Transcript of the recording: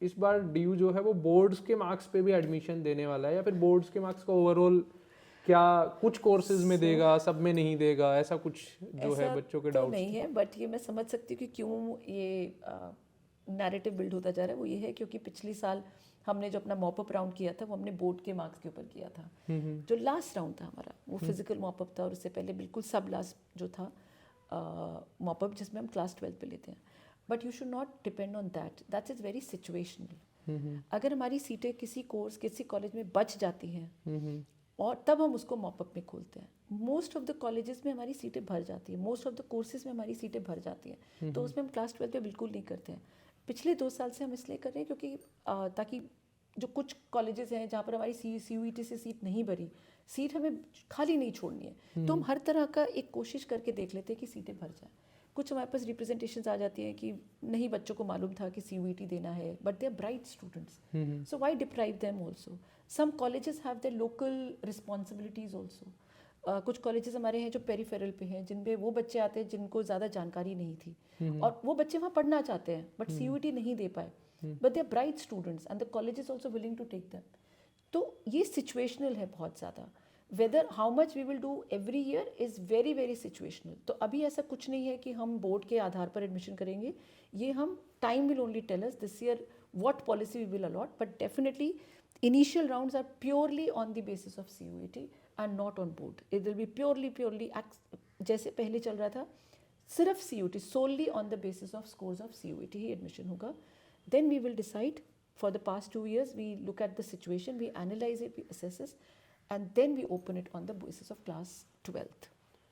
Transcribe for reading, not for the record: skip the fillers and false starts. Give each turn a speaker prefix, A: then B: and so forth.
A: इस बार डीयू जो है वो बोर्ड्स के मार्क्स पे भी एडमिशन देने वाला है, या फिर बोर्ड्स के मार्क्स का ओवरऑल क्या कुछ कोर्सेज में देगा, सब में नहीं देगा, ऐसा कुछ जो है
B: ऐसा
A: बच्चों के
B: तो
A: डाउट्स
B: नहीं
A: थे?
B: है, बट ये मैं समझ सकती हूँ कि क्यों ये नैरेटिव बिल्ड होता जा रहा है। वो ये है क्योंकि पिछली साल हमने जो अपना मॉपअप राउंड किया था वो हमने बोर्ड के मार्क्स के ऊपर किया था। जो लास्ट राउंड था हमारा वो फिजिकल मॉपअप था, और उससे पहले बिल्कुल सब लास्ट जो था मॉपअप जिसमें हम क्लास 12 पे लेते हैं। But you should not depend on that, that is very situational. अगर हमारी सीटें किसी कोर्स किसी कॉलेज में बच जाती हैं और तब हम उसको मॉपअप में खोलते हैं। मोस्ट ऑफ द कॉलेजेस में हमारी सीटें भर जाती हैं, मोस्ट ऑफ द कोर्सेज में हमारी सीटें भर जाती हैं, तो उसमें हम क्लास 12 पे बिल्कुल नहीं करते हैं। पिछले 2 साल से हम इसलिए कर रहे हैं क्योंकि ताकि जो कुछ कॉलेजेस हैं जहाँ पर हमारी CUET से सीट नहीं भरी, सीट हमें खाली नहीं छोड़नी है, तो हम हर तरह का एक कोशिश करके देख लेते हैं कि सीटें भर जाएँ। कुछ हमारे पास रिप्रेजेंटेशंस आ जाती हैं कि नहीं, बच्चों को मालूम था कि CUET देना है, but they are bright students, so why deprive them also. Some colleges have their local responsibilities also. कुछ कॉलेजेस हमारे हैं जो पेरिफेरल पे हैं, जिनमें वो बच्चे आते हैं जिनको ज़्यादा जानकारी नहीं थी, और वो बच्चे वहाँ पढ़ना चाहते हैं बट CUET नहीं दे पाए, but they are bright students and the college is also willing to take them. तो ये सिचुएशनल है बहुत ज़्यादा। Whether how much we will do every year is very very situational. तो अभी ऐसा कुछ नहीं है कि हम बोर्ड के आधार पर एडमिशन करेंगे, ये हम time will only tell us this year what policy we will allot, but definitely initial rounds are purely on the basis of CUET and not on board. It will be purely जैसे पहले चल रहा था, सिर्फ CUET, solely on the basis of scores of CUET he admission होगा. Then we will decide. For the past 2 years we look at the situation, we analyze it, we assess it, and then we open it on the basis of class 12th.